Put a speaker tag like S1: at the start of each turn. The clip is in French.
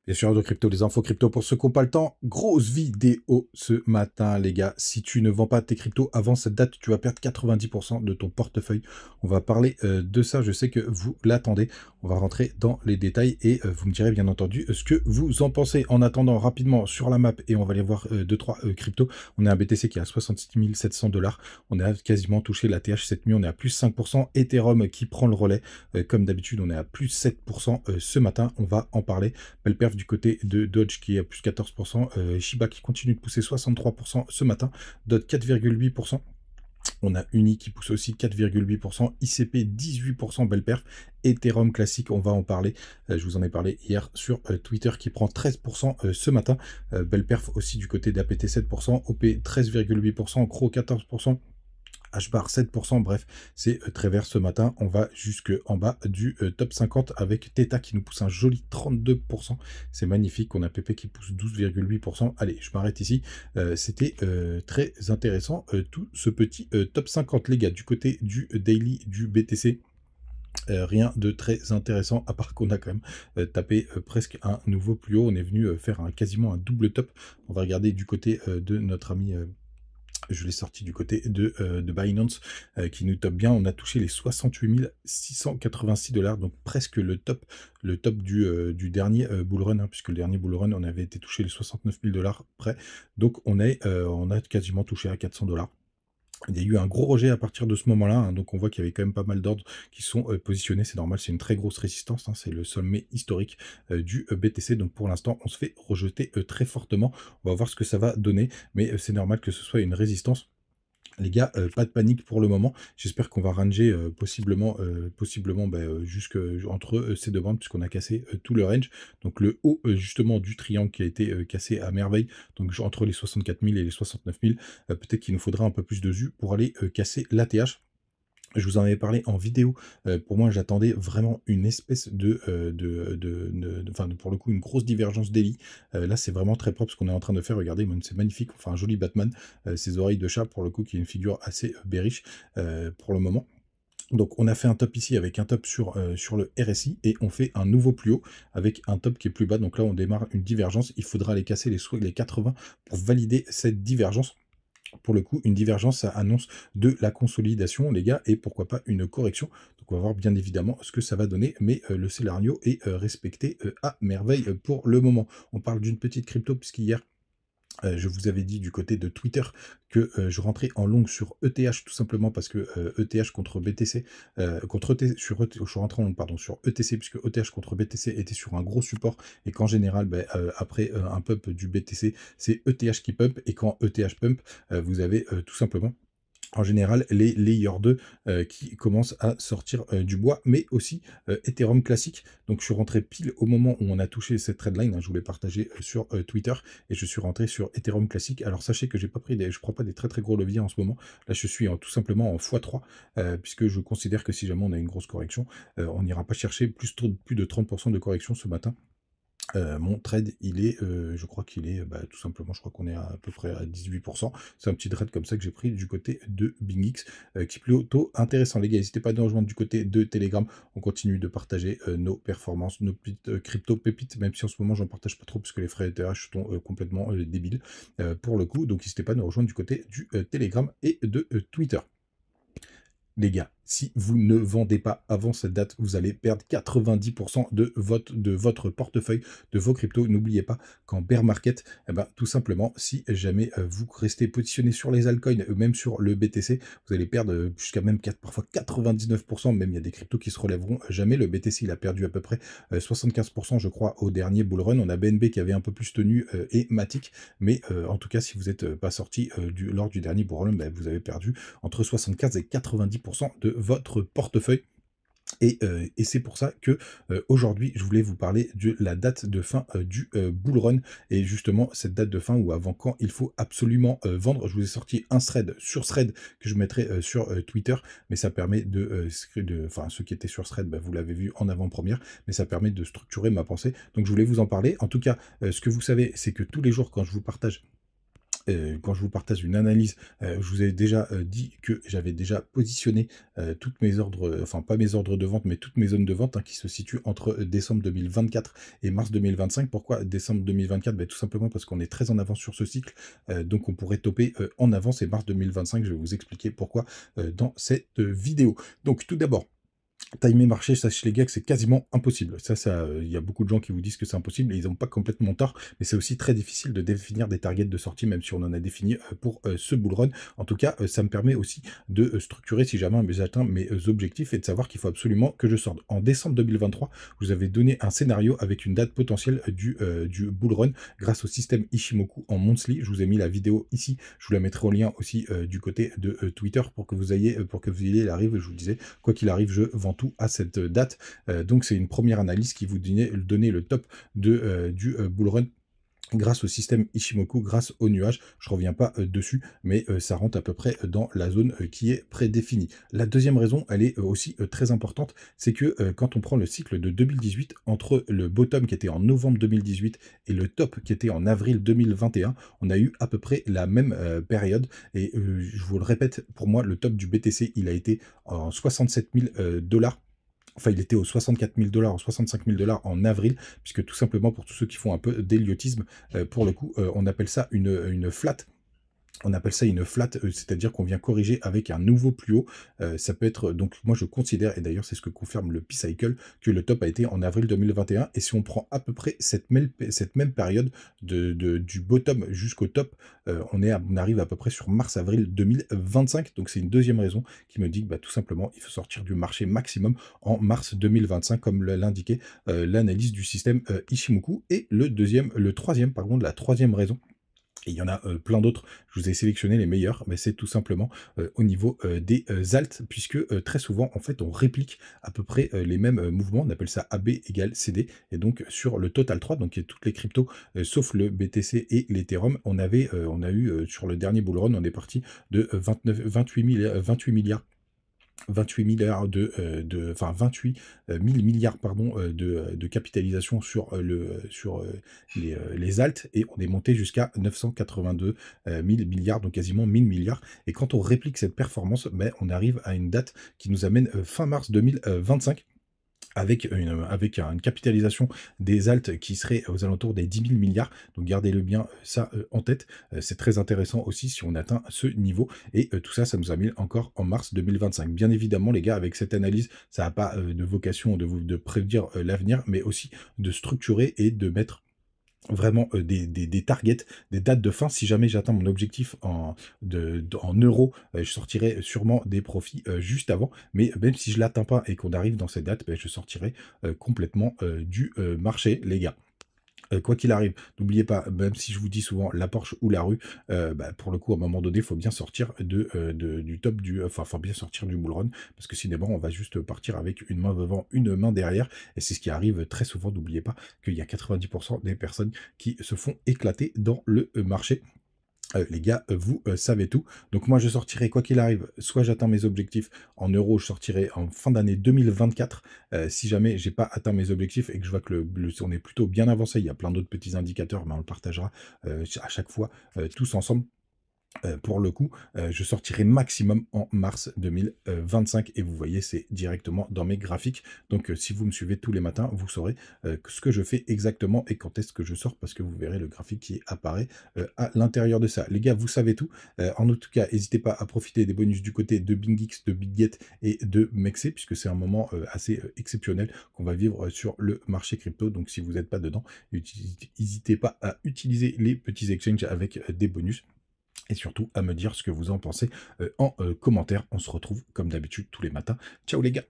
S1: Bien sûr, de crypto, les infos crypto pour ceux qui n'ont pas le temps. Grosse vidéo ce matin, les gars. Si tu ne vends pas tes cryptos avant cette date, tu vas perdre 90% de ton portefeuille. On va parler de ça. Je sais que vous l'attendez. On va rentrer dans les détails et vous me direz bien entendu ce que vous en pensez. En attendant, rapidement sur la map, et on va aller voir 2-3 cryptos. On a un BTC qui est à 66 700 $. On a quasiment touché la TH cette nuit. On est à plus 5%. Ethereum qui prend le relais. Comme d'habitude, on est à plus 7% ce matin. On va en parler. Belle perf du côté de Dodge qui est à plus 14%, Shiba qui continue de pousser 63% ce matin, Dot 4,8%. On a Uni qui pousse aussi 4,8%, ICP 18%, belle perf, Ethereum classique, on va en parler, je vous en ai parlé hier sur Twitter qui prend 13% ce matin, belle perf aussi du côté d'APT 7%, OP 13,8%, Cro 14%, H-bar 7%, bref, c'est très vert ce matin. On va jusque en bas du top 50 avec Theta qui nous pousse un joli 32%. C'est magnifique. On a PP qui pousse 12,8%. Allez, je m'arrête ici. C'était très intéressant tout ce petit top 50, les gars, du côté du daily du BTC. Rien de très intéressant, à part qu'on a quand même tapé presque un nouveau plus haut. On est venu faire quasiment un double top. On va regarder du côté de notre ami... je l'ai sorti du côté de Binance qui nous top bien. On a touché les 68 686 $, donc presque le top du dernier bull run, hein, puisque le dernier bull run, on avait été touché les 69 000 $ près. Donc on a quasiment touché à 400 $. Il y a eu un gros rejet à partir de ce moment-là, hein, donc on voit qu'il y avait quand même pas mal d'ordres qui sont positionnés, c'est normal, c'est une très grosse résistance, hein, c'est le sommet historique du BTC, donc pour l'instant on se fait rejeter très fortement, on va voir ce que ça va donner, mais c'est normal que ce soit une résistance. Les gars, pas de panique pour le moment. J'espère qu'on va ranger possiblement jusque entre ces deux bandes, puisqu'on a cassé tout le range. Donc le haut justement du triangle qui a été cassé à merveille, donc entre les 64 000 et les 69 000. Peut-être qu'il nous faudra un peu plus de jus pour aller casser l'ATH. Je vous en avais parlé en vidéo. Pour moi, j'attendais vraiment une espèce pour le coup, une grosse divergence daily. Là, c'est vraiment très propre ce qu'on est en train de faire. Regardez, même c'est magnifique. Enfin, un joli Batman. Ses oreilles de chat, pour le coup, qui est une figure assez bearish pour le moment. Donc on a fait un top ici avec un top sur le RSI et on fait un nouveau plus haut avec un top qui est plus bas. Donc là, on démarre une divergence. Il faudra aller casser les 80 pour valider cette divergence. Pour le coup, une divergence, ça annonce de la consolidation, les gars, et pourquoi pas une correction. Donc on va voir bien évidemment ce que ça va donner, mais le scénario est respecté à merveille pour le moment. On parle d'une petite crypto, puisqu'hier, je vous avais dit du côté de Twitter que je rentrais en longue sur ETH tout simplement parce que ETH contre BTC, je suis rentré en longue pardon, sur ETC puisque ETH contre BTC était sur un gros support et qu'en général, après un pump du BTC, c'est ETH qui pump et quand ETH pump, vous avez tout simplement en général les layer 2 qui commencent à sortir du bois, mais aussi Ethereum classique. Donc je suis rentré pile au moment où on a touché cette trendline, hein, je vous l'ai partagé sur Twitter, et je suis rentré sur Ethereum classique. Alors sachez que j'ai pas pris je prends pas des très très gros leviers en ce moment. Là je suis tout simplement en x3, puisque je considère que si jamais on a une grosse correction, on n'ira pas chercher plus de 30% de correction ce matin. Mon trade, il est, je crois qu'il est, tout simplement, je crois qu'on est à peu près à 18%. C'est un petit trade comme ça que j'ai pris du côté de BingX, qui est plutôt intéressant. Les gars, n'hésitez pas à nous rejoindre du côté de Telegram. On continue de partager nos performances, nos petites crypto pépites, même si en ce moment, j'en partage pas trop, parce que les frais ETH sont complètement débiles pour le coup. Donc, n'hésitez pas à nous rejoindre du côté du Telegram et de Twitter. Les gars, si vous ne vendez pas avant cette date, vous allez perdre 90% de votre portefeuille, de vos cryptos. N'oubliez pas qu'en bear market, tout simplement, si jamais vous restez positionné sur les altcoins, même sur le BTC, vous allez perdre jusqu'à même parfois 99%. Même il y a des cryptos qui se relèveront jamais. Le BTC, il a perdu à peu près 75%, je crois, au dernier bull run. On a BNB qui avait un peu plus tenu et Matic. Mais en tout cas, si vous n'êtes pas sorti lors du dernier bull run, vous avez perdu entre 75 et 90% de votre portefeuille. Et c'est pour ça que aujourd'hui, je voulais vous parler de la date de fin du bull run. Et justement, cette date de fin ou avant quand il faut absolument vendre. Je vous ai sorti un thread sur thread que je mettrai sur Twitter. Mais ça permet enfin, ceux qui étaient sur thread, vous l'avez vu en avant-première. Mais ça permet de structurer ma pensée. Donc, je voulais vous en parler. En tout cas, ce que vous savez, c'est que tous les jours, quand je vous partage Quand je vous partage une analyse, je vous ai déjà, dit que j'avais déjà positionné, toutes mes ordres, enfin pas mes ordres de vente, mais toutes mes zones de vente, hein, qui se situent entre, décembre 2024 et mars 2025. Pourquoi décembre 2024? Tout simplement parce qu'on est très en avance sur ce cycle, donc on pourrait toper, en avance, et mars 2025, je vais vous expliquer pourquoi, dans cette, vidéo. Donc tout d'abord, timer marché, sachez les gars que c'est quasiment impossible. Ça, il y a beaucoup de gens qui vous disent que c'est impossible et ils n'ont pas complètement tort, mais c'est aussi très difficile de définir des targets de sortie, même si on en a défini pour ce bull run. En tout cas, ça me permet aussi de structurer si jamais j'atteins mes objectifs et de savoir qu'il faut absolument que je sorte. En décembre 2023, vous avez donné un scénario avec une date potentielle du bull run grâce au système Ishimoku en monthly. Je vous ai mis la vidéo ici, je vous la mettrai au lien aussi du côté de Twitter pour que vous ayez la rive. Je vous disais, quoi qu'il arrive, je vends tout à cette date. Donc c'est une première analyse qui vous donnait le top du bull run grâce au système Ishimoku, grâce au nuage. Je reviens pas dessus, mais ça rentre à peu près dans la zone qui est prédéfinie. La deuxième raison, elle est aussi très importante, c'est que quand on prend le cycle de 2018, entre le bottom qui était en novembre 2018 et le top qui était en avril 2021, on a eu à peu près la même période. Et je vous le répète, pour moi, le top du BTC, il a été en 67 000 $. Enfin, il était aux 64 000 $, aux 65 000 $ en avril, puisque tout simplement, pour tous ceux qui font un peu d'héliotisme, pour le coup, on appelle ça une flat. On appelle ça une flat, c'est-à-dire qu'on vient corriger avec un nouveau plus haut. Ça peut être, donc moi je considère, et d'ailleurs c'est ce que confirme le P-Cycle, que le top a été en avril 2021. Et si on prend à peu près cette même période du bottom jusqu'au top, on arrive à peu près sur mars-avril 2025. Donc c'est une deuxième raison qui me dit que tout simplement il faut sortir du marché maximum en mars 2025, comme l'indiquait l'analyse du système Ishimoku. Et la troisième raison, et il y en a plein d'autres, je vous ai sélectionné les meilleurs, mais c'est tout simplement au niveau des alt, puisque très souvent, en fait, on réplique à peu près les mêmes mouvements. On appelle ça AB égale CD. Et donc, sur le Total 3, donc toutes les cryptos, sauf le BTC et l'Ethereum, on a eu, sur le dernier bull run, on est parti de 28 milliards enfin 28 000 milliards pardon, de capitalisation sur les alts, et on est monté jusqu'à 982 000 milliards, donc quasiment 1000 milliards. Et quand on réplique cette performance, on arrive à une date qui nous amène fin mars 2025, avec une capitalisation des alts qui serait aux alentours des 10 000 milliards. Donc gardez-le bien ça en tête. C'est très intéressant aussi si on atteint ce niveau. Et tout ça, ça nous amène encore en mars 2025. Bien évidemment, les gars, avec cette analyse, ça n'a pas de vocation de prédire l'avenir, mais aussi de structurer et de mettre vraiment des targets, des dates de fin. Si jamais j'atteins mon objectif en euros, je sortirai sûrement des profits juste avant. Mais même si je l'atteins pas et qu'on arrive dans cette date, je sortirai complètement du marché, les gars. Quoi qu'il arrive, n'oubliez pas, même si je vous dis souvent la Porsche ou la rue, pour le coup, à un moment donné, il faut bien sortir du top enfin, faut bien sortir du bull run, parce que sinon, on va juste partir avec une main devant, une main derrière, et c'est ce qui arrive très souvent. N'oubliez pas qu'il y a 90% des personnes qui se font éclater dans le marché. Les gars, vous savez tout. Donc moi, je sortirai, quoi qu'il arrive, soit j'atteins mes objectifs en euros, je sortirai en fin d'année 2024. Si jamais j'ai pas atteint mes objectifs et que je vois que on est plutôt bien avancé, il y a plein d'autres petits indicateurs, mais on le partagera à chaque fois tous ensemble. Pour le coup, je sortirai maximum en mars 2025, et vous voyez, c'est directement dans mes graphiques. Donc si vous me suivez tous les matins, vous saurez ce que je fais exactement et quand est-ce que je sors, parce que vous verrez le graphique qui apparaît à l'intérieur de ça. Les gars, vous savez tout. En tout cas, n'hésitez pas à profiter des bonus du côté de BingX, de BitGet et de Mexer, puisque c'est un moment assez exceptionnel qu'on va vivre sur le marché crypto. Donc si vous n'êtes pas dedans, n'hésitez pas à utiliser les petits exchanges avec des bonus. Et surtout à me dire ce que vous en pensez en commentaire. On se retrouve comme d'habitude tous les matins. Ciao les gars!